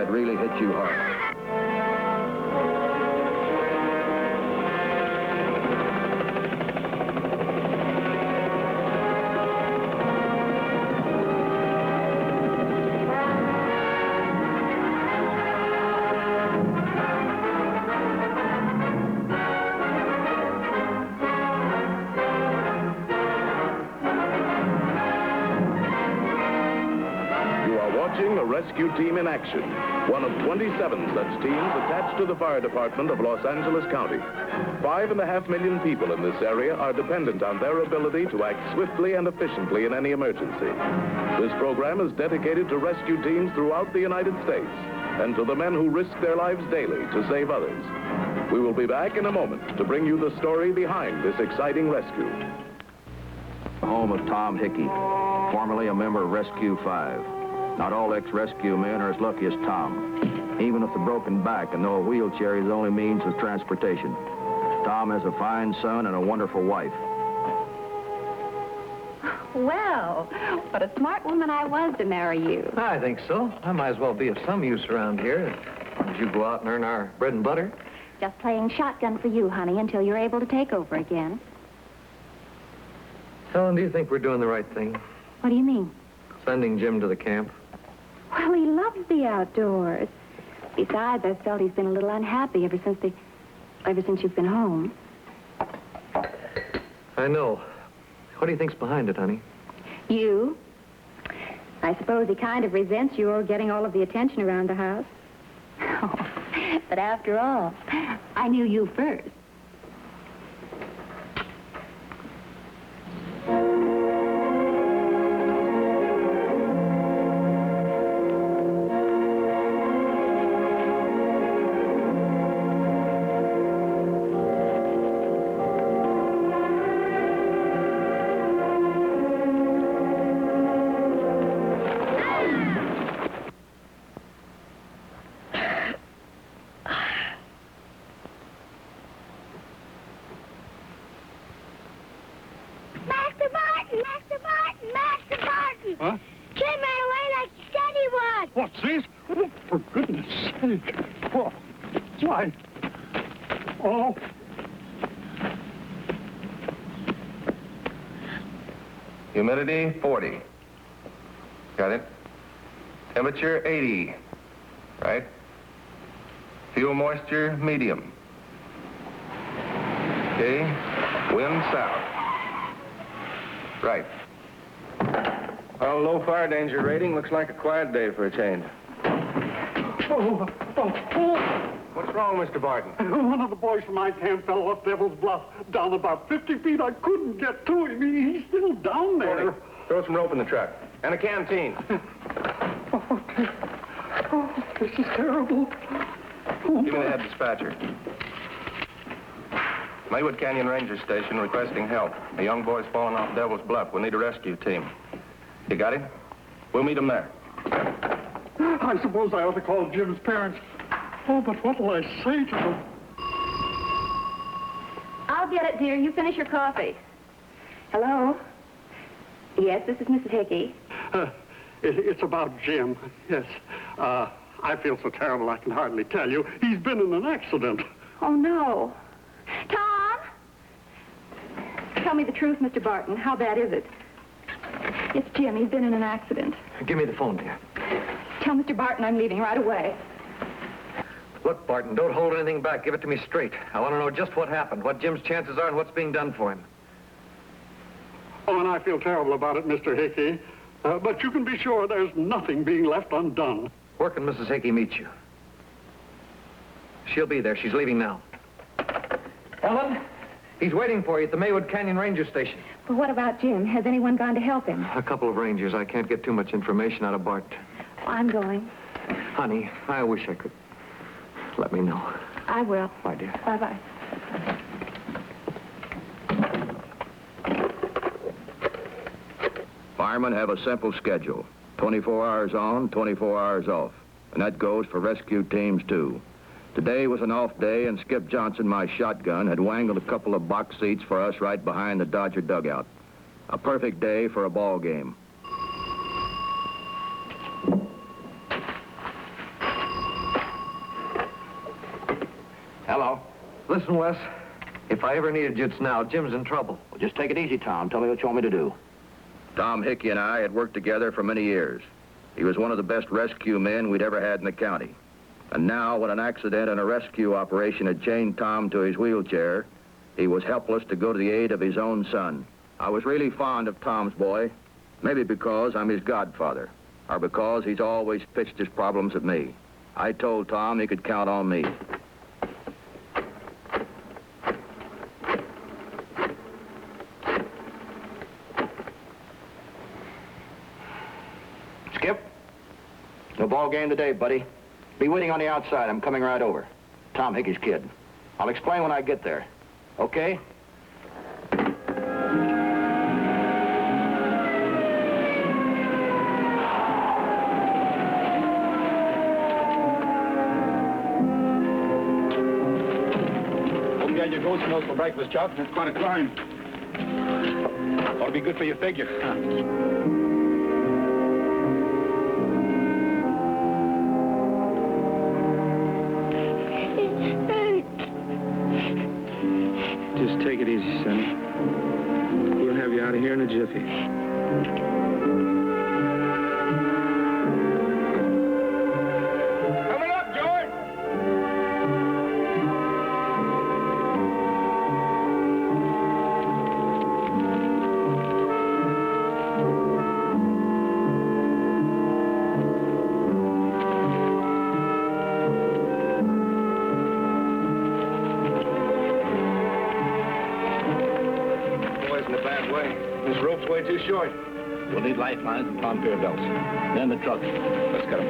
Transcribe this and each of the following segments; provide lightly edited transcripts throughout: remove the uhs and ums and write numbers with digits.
that really hit you hard? A rescue team in action, one of 27 such teams attached to the fire department of Los Angeles County. 5.5 million people in this area are dependent on their ability to act swiftly and efficiently in any emergency. This program is dedicated to rescue teams throughout the United States and to the men who risk their lives daily to save others. We will be back in a moment to bring you the story behind this exciting rescue. The home of Tom Hickey, formerly a member of Rescue 5. Not all ex-rescue men are as lucky as Tom, even with a broken back and no wheelchair is the only means of transportation. Tom has a fine son and a wonderful wife. Well, what a smart woman I was to marry you. I think so. I might as well be of some use around here as you go out and earn our bread and butter. Just playing shotgun for you, honey, until you're able to take over again. Helen, do you think we're doing the right thing? What do you mean? Sending Jim to the camp? Well, he loves the outdoors. Besides, I've felt he's been a little unhappy ever since you've been home. I know. What do you think's behind it, honey? You. I suppose he kind of resents your getting all of the attention around the house. But after all, I knew you first. Humidity, 40. Got it. Temperature, 80. Right. Fuel moisture, medium. Okay. Wind, south. Right. Well, low fire danger rating. Looks like a quiet day for a change. What's wrong, Mr. Barton? One of the boys from my camp fell off Devil's Bluff, down about 50 feet. I couldn't get to him. He's still down there. Tony, throw some rope in the truck. And a canteen. Oh, this is terrible. Give me the head dispatcher. Maywood Canyon Ranger Station requesting help. A young boy's fallen off Devil's Bluff. We'll need a rescue team. You got him? We'll meet him there. I suppose I ought to call Jim's parents. Oh, but what will I say to them? I'll get it, dear. You finish your coffee. Hello? Yes, this is Mrs. Hickey. It's about Jim. Yes. I feel so terrible I can hardly tell you. He's been in an accident. Oh, no. Tom! Tell me the truth, Mr. Barton. How bad is it? It's Jim. He's been in an accident. Give me the phone, dear. Tell Mr. Barton I'm leaving right away. Look, Barton, don't hold anything back. Give it to me straight. I want to know just what happened, what Jim's chances are, and what's being done for him. Oh, and I feel terrible about it, Mr. Hickey. But you can be sure there's nothing being left undone. Where can Mrs. Hickey meet you? She'll be there. She's leaving now. Helen, he's waiting for you at the Maywood Canyon Ranger Station. Well, what about Jim? Has anyone gone to help him? A couple of rangers. I can't get too much information out of Bart. I'm going. Honey, I wish I could. Let me know. I will. Bye, dear. Bye-bye. Firemen have a simple schedule. 24 hours on, 24 hours off. And that goes for rescue teams, too. Today was an off day, and Skip Johnson, my shotgun, had wangled a couple of box seats for us right behind the Dodger dugout. A perfect day for a ball game. Hello. Listen, Wes, if I ever needed you, it's now. Jim's in trouble. Well, just take it easy, Tom. Tell me what you want me to do. Tom Hickey and I had worked together for many years. He was one of the best rescue men we'd ever had in the county. And now, when an accident and a rescue operation had chained Tom to his wheelchair, he was helpless to go to the aid of his own son. I was really fond of Tom's boy, maybe because I'm his godfather, or because he's always pitched his problems at me. I told Tom he could count on me. Skip, no ball game today, buddy. Be waiting on the outside. I'm coming right over. Tom Hickey's kid. I'll explain when I get there. Okay? Hope you got your goat's milk for breakfast, Chuck. That's quite a climb. Ought to be good for your figure. Just take it easy, Sonny. We'll have you out of here in a jiffy. Coming up, George! This rope's way too short. We'll need lifelines and palm pair belts. Then the truck. Let's get them.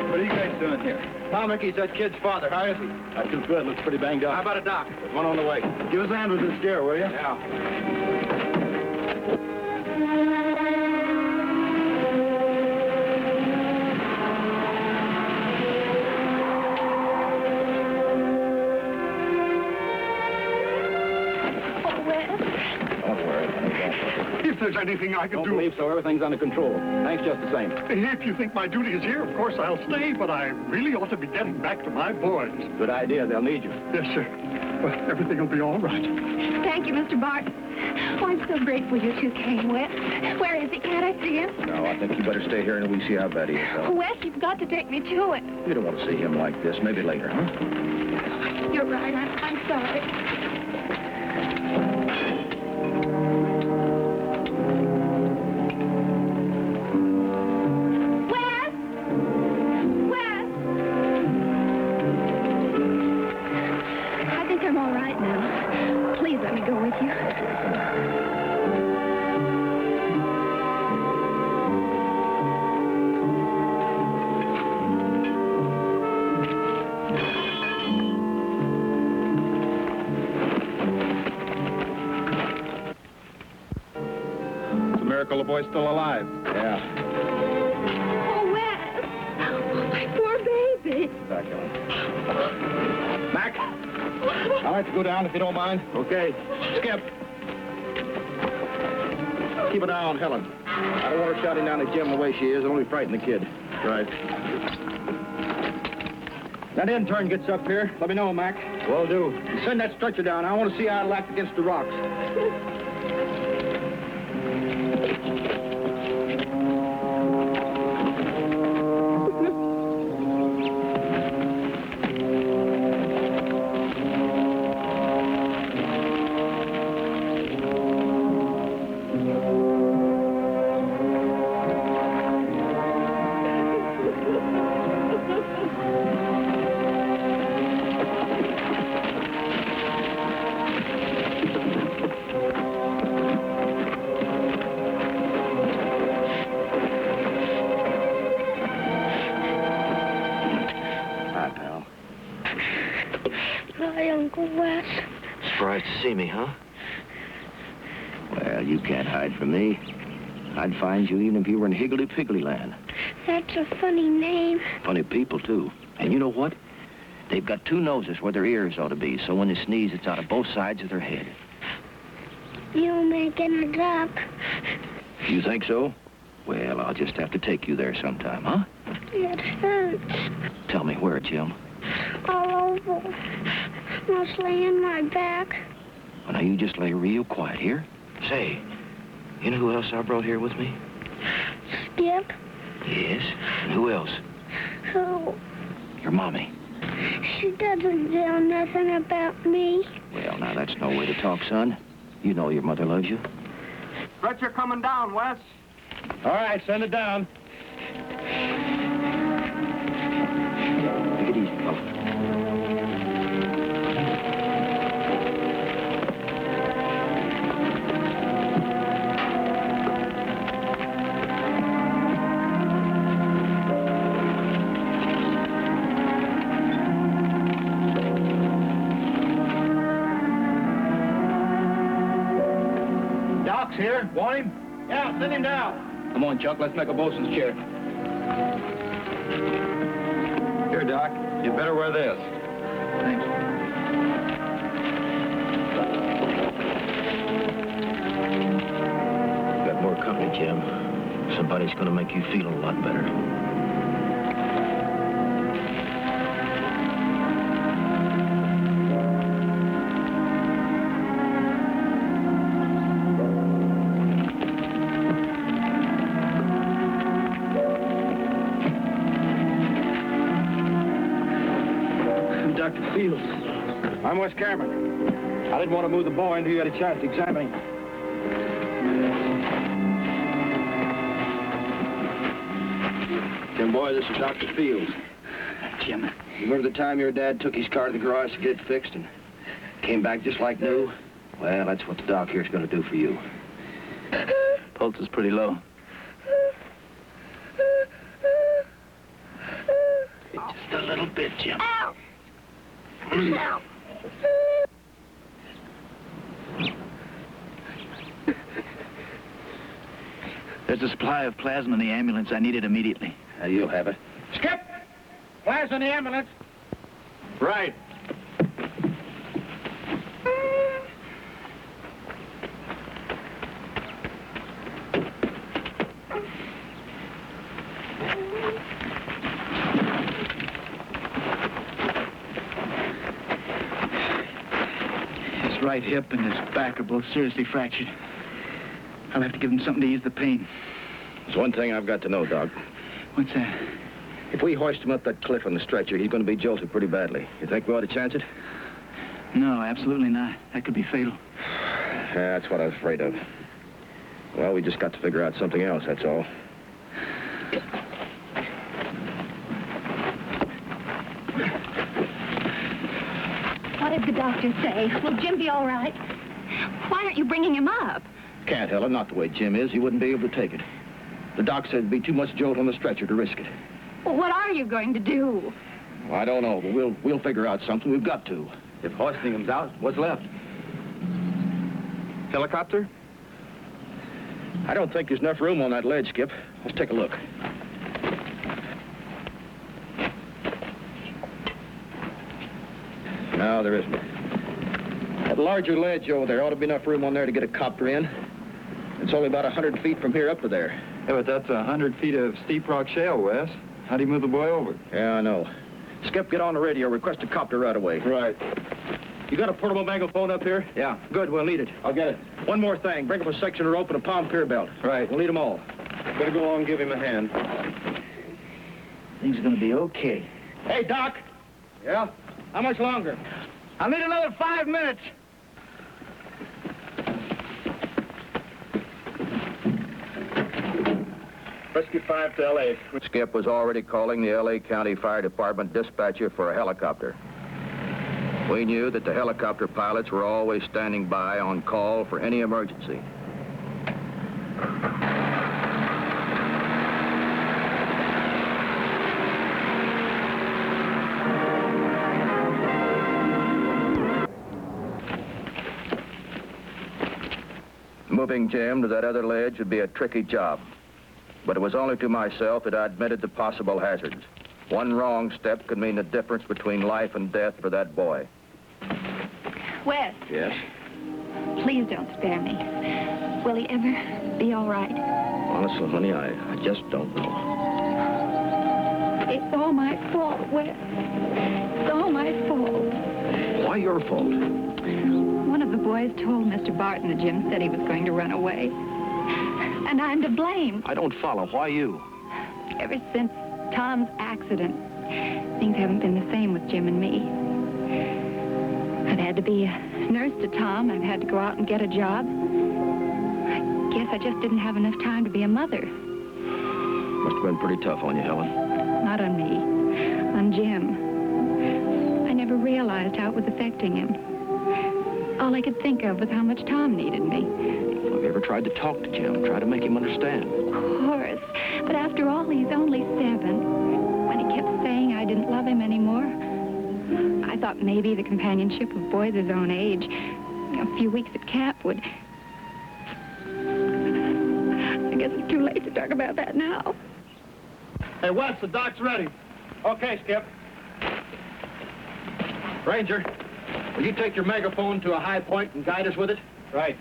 What are you guys doing here? Tom Hickey's that kid's father. How is he? Not too good. Looks pretty banged up. How about a doc? There's one on the way. Give us a hand with this chair, will you? Yeah. If there's anything I can do... Don't believe so. Everything's under control. Thanks just the same. If you think my duty is here, of course I'll stay, but I really ought to be getting back to my boys. Good idea. They'll need you. Yes, sir. Well, everything will be all right. Thank you, Mr. Barton. Oh, I'm so grateful you two came, Wes. Where is he? Can't I see him? No, I think you better stay here until we see how bad he is. Oh, Wes, you've got to take me to it. You don't want to see him like this. Maybe later, huh? You're right. I'm sorry. Miracle the boy's still alive. Yeah. Oh, Wes. Oh, my poor baby. Back on. Mac, I'd like to go down if you don't mind. Okay. Skip. Keep an eye on Helen. I don't want her shouting down at Jim the way she is. It'll only frighten the kid. Right. That intern gets up here. Let me know, Mac. Will do. Send that stretcher down. I want to see how it'll act against the rocks. Hi, Uncle Wes. Surprised to see me, huh? Well, you can't hide from me. I'd find you even if you were in Higgledy-Piggledy land. That's a funny name. Funny people, too. And you know what? They've got two noses where their ears ought to be, so when they sneeze, it's out of both sides of their head. You're making it up. You think so? Well, I'll just have to take you there sometime, huh? It hurts. Tell me where, Jim. All over. Mostly in my back. Well, now, you just lay real quiet here. Say, you know who else I brought here with me? Skip? Yes. And who else? Who? Your mommy. She doesn't know nothing about me. Well, now, that's no way to talk, son. You know your mother loves you. Stretcher coming down, Wes. All right, send it down. Take it easy, fella. Doc's here. Want him? Yeah, send him down. Come on, Chuck. Let's make a bosun's chair. Here, Doc. You better wear this. Thanks. You got more company, Jim. Somebody's gonna make you feel a lot better. Dr. Fields. I'm Wes Cameron. I didn't want to move the boy until you had a chance to examine him. Jim, boy, this is Dr. Fields. Jim. Remember the time your dad took his car to the garage to get it fixed and came back just like new? Well, that's what the doc here's gonna do for you. Pulse is pretty low. Just a little bit, Jim. Ow! Ow! There's a supply of plasma in the ambulance. I need it immediately. You'll have it. Skip! Flash in the ambulance. Right. His right hip and his back are both seriously fractured. I'll have to give him something to ease the pain. There's one thing I've got to know, Doc. What's that? If we hoist him up that cliff on the stretcher, he's going to be jolted pretty badly. You think we ought to chance it? No, absolutely not. That could be fatal. Yeah, that's what I was afraid of. Well, we just got to figure out something else, that's all. What did the doctor say? Will Jim be all right? Why aren't you bringing him up? Can't, Helen. Not the way Jim is. He wouldn't be able to take it. The doc said it'd be too much jolt on the stretcher to risk it. Well, what are you going to do? Well, I don't know, but we'll figure out something. We've got to. If hoisting him's out, what's left? Helicopter? I don't think there's enough room on that ledge, Skip. Let's take a look. No, there isn't. That larger ledge over there ought to be enough room on there to get a copter in. It's only about 100 feet from here up to there. Yeah, but that's 100 feet of steep rock shale, Wes. How do you move the boy over? Yeah, I know. Skip, get on the radio. Request a copter right away. Right. You got a portable megaphone up here? Yeah. Good, we'll need it. I'll get it. One more thing. Bring up a section of rope and a palm pier belt. Right. We'll need them all. Better go along and give him a hand. Things are going to be okay. Hey, Doc. Yeah? How much longer? I'll need another 5 minutes. Rescue 5 to L.A. Skip was already calling the L.A. County Fire Department dispatcher for a helicopter. We knew that the helicopter pilots were always standing by on call for any emergency. Moving Jim to that other ledge would be a tricky job. But it was only to myself that I admitted the possible hazards. One wrong step could mean the difference between life and death for that boy. Wes, Yes? please don't spare me. Will he ever be all right? Honestly, honey, I just don't know. It's all my fault, Wes. It's all my fault. Why your fault? One of the boys told Mr. Barton that Jim said he was going to run away. And I'm to blame. I don't follow. Why you? Ever since Tom's accident, things haven't been the same with Jim and me. I've had to be a nurse to Tom. I've had to go out and get a job. I guess I just didn't have enough time to be a mother. Must have been pretty tough on you, Helen. Not on me, on Jim. I never realized how it was affecting him. All I could think of was how much Tom needed me. Have you ever tried to talk to Jim? Try to make him understand? Of course. But after all, he's only 7. When he kept saying I didn't love him anymore, I thought maybe the companionship of boys his own age, a few weeks at camp would... I guess it's too late to talk about that now. Hey, Wes, the doc's ready. Okay, Skip. Ranger, will you take your megaphone to a high point and guide us with it? Right.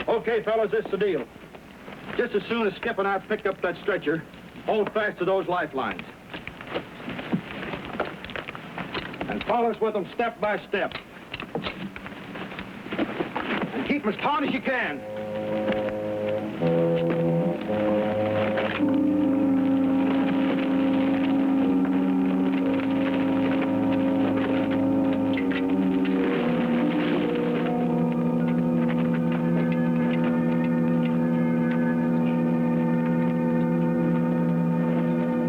Okay, fellas, this is the deal. Just as soon as Skip and I pick up that stretcher, hold fast to those lifelines. And follow us with them step by step. And keep them as taut as you can.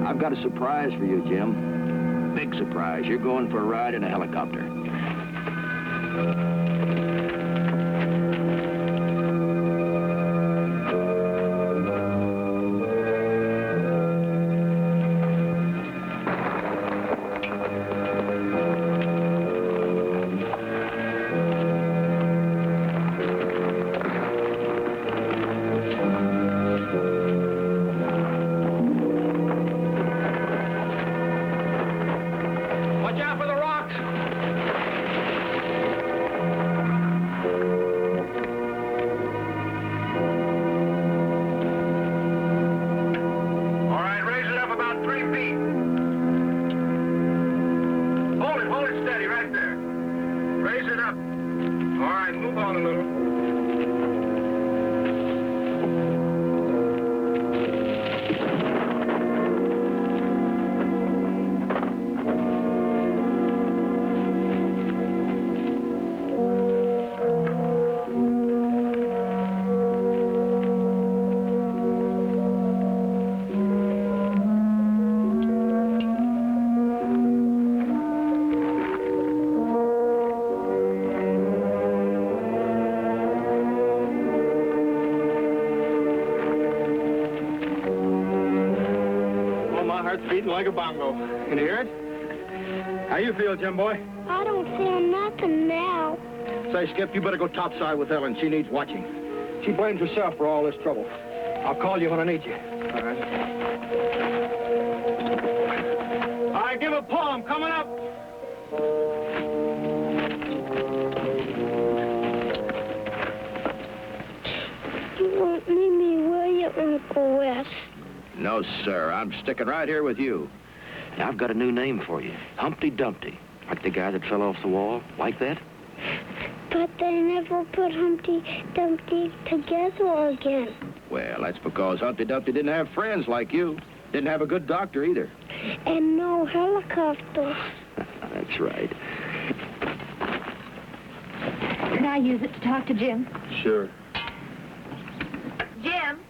I've got a surprise for you, Jim. Big surprise. You're going for a ride in a helicopter. Watch out for the rocks! All right, raise it up about 3 feet. Hold it steady right there. Raise it up. All right, move on a little. Oh, my heart's beating like a bongo. Can you hear it? How you feel, Jim boy? I don't feel nothing now. Say, Skip, you better go topside with Ellen. She needs watching. She blames herself for all this trouble. I'll call you when I need you. All right. All right, give a pull. I'm coming up. You won't leave me, will you, Uncle Wes? No, sir. I'm sticking right here with you. Now, I've got a new name for you. Humpty Dumpty. Like the guy that fell off the wall. Like that? But they never put Humpty Dumpty together again. Well, that's because Humpty Dumpty didn't have friends like you. Didn't have a good doctor either. And no helicopter. That's right. Can I use it to talk to Jim? Sure. Jim,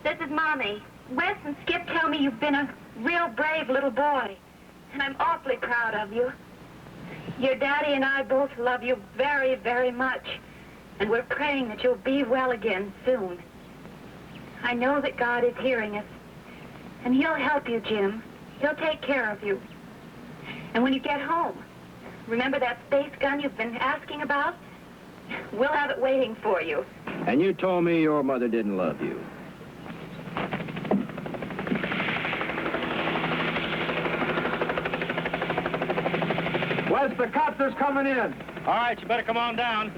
this is Mommy. Wes and Skip tell me you've been a real brave little boy, and I'm awfully proud of you. Your daddy and I both love you very, very much, and we're praying that you'll be well again soon. I know that God is hearing us, and He'll help you, Jim. He'll take care of you. And when you get home, remember that space gun you've been asking about? We'll have it waiting for you. And you told me your mother didn't love you. Wes, the copter's coming in. All right, you better come on down.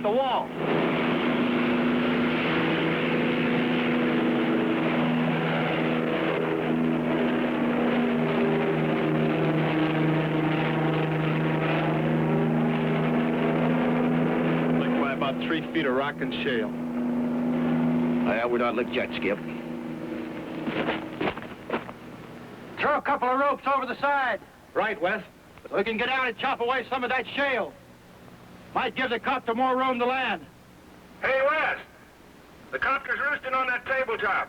The wall. Licked by about 3 feet of rock and shale. Yeah, we're not licked yet, Skip. Throw a couple of ropes over the side. Right, Wes. So we can get out and chop away some of that shale. Might give the copter more room to land. Hey, Wes. The copter's roosting on that tabletop.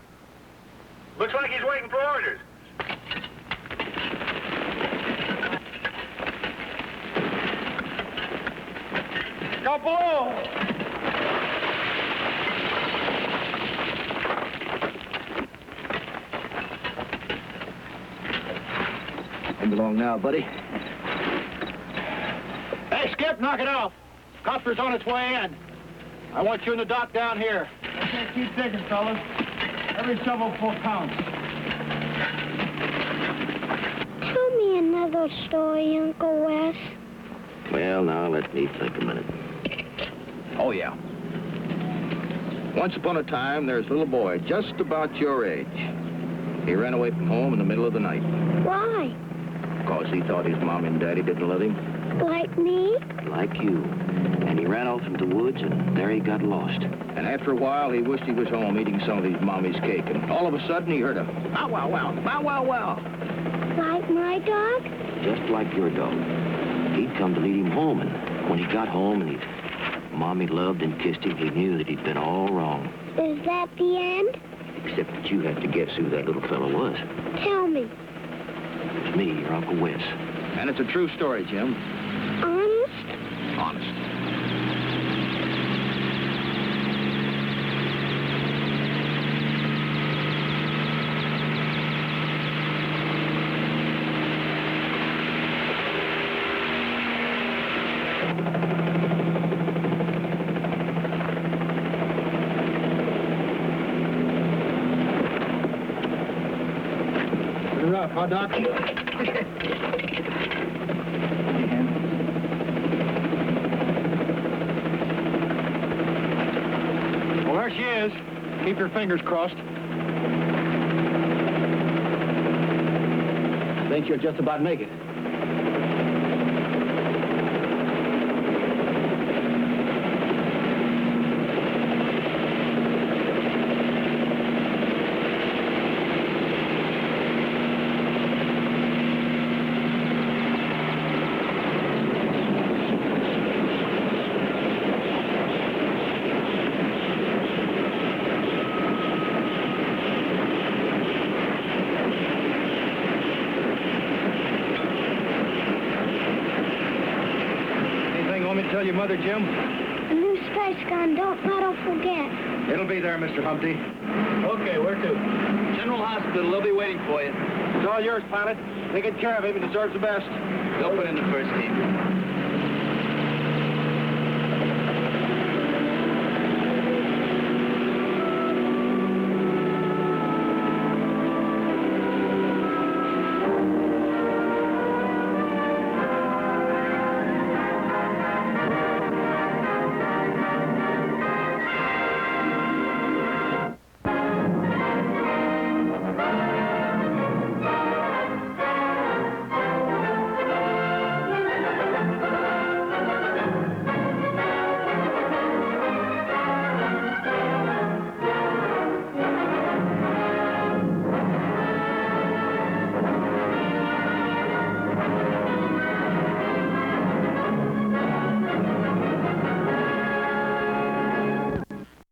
Looks like he's waiting for orders. Go below! Come along now, buddy. Hey, Skip, knock it off. Copter's on its way in. I want you in the dock down here. Okay, keep digging, fellas. Every shovelful counts. Tell me another story, Uncle Wes. Well, now, let me think a minute. Oh, yeah. Once upon a time, there's a little boy just about your age. He ran away from home in the middle of the night. Why? Because he thought his mom and daddy didn't love him. Like me? Like you. And he ran off into the woods, and there he got lost. And after a while, he wished he was home eating some of his mommy's cake. And all of a sudden, he heard a bow, wow, wow, bow, wow, wow. Like my dog? Just like your dog. He'd come to lead him home, and when he got home and Mommy loved and kissed him, he knew that he'd been all wrong. Is that the end? Except that you have to guess who that little fellow was. Tell me. It was me, your Uncle Wes. And it's a true story, Jim. Honest? Honest. Rough, huh, Doc? Well, there she is. Keep your fingers crossed. I think you'll just about make it. Tell your mother, Jim? A new space gun. Don't let her forget. It'll be there, Mr. Humpty. Okay, where to? General Hospital. They'll be waiting for you. It's all yours, pilot. Taking care of him. He deserves the best. They'll put in the first team.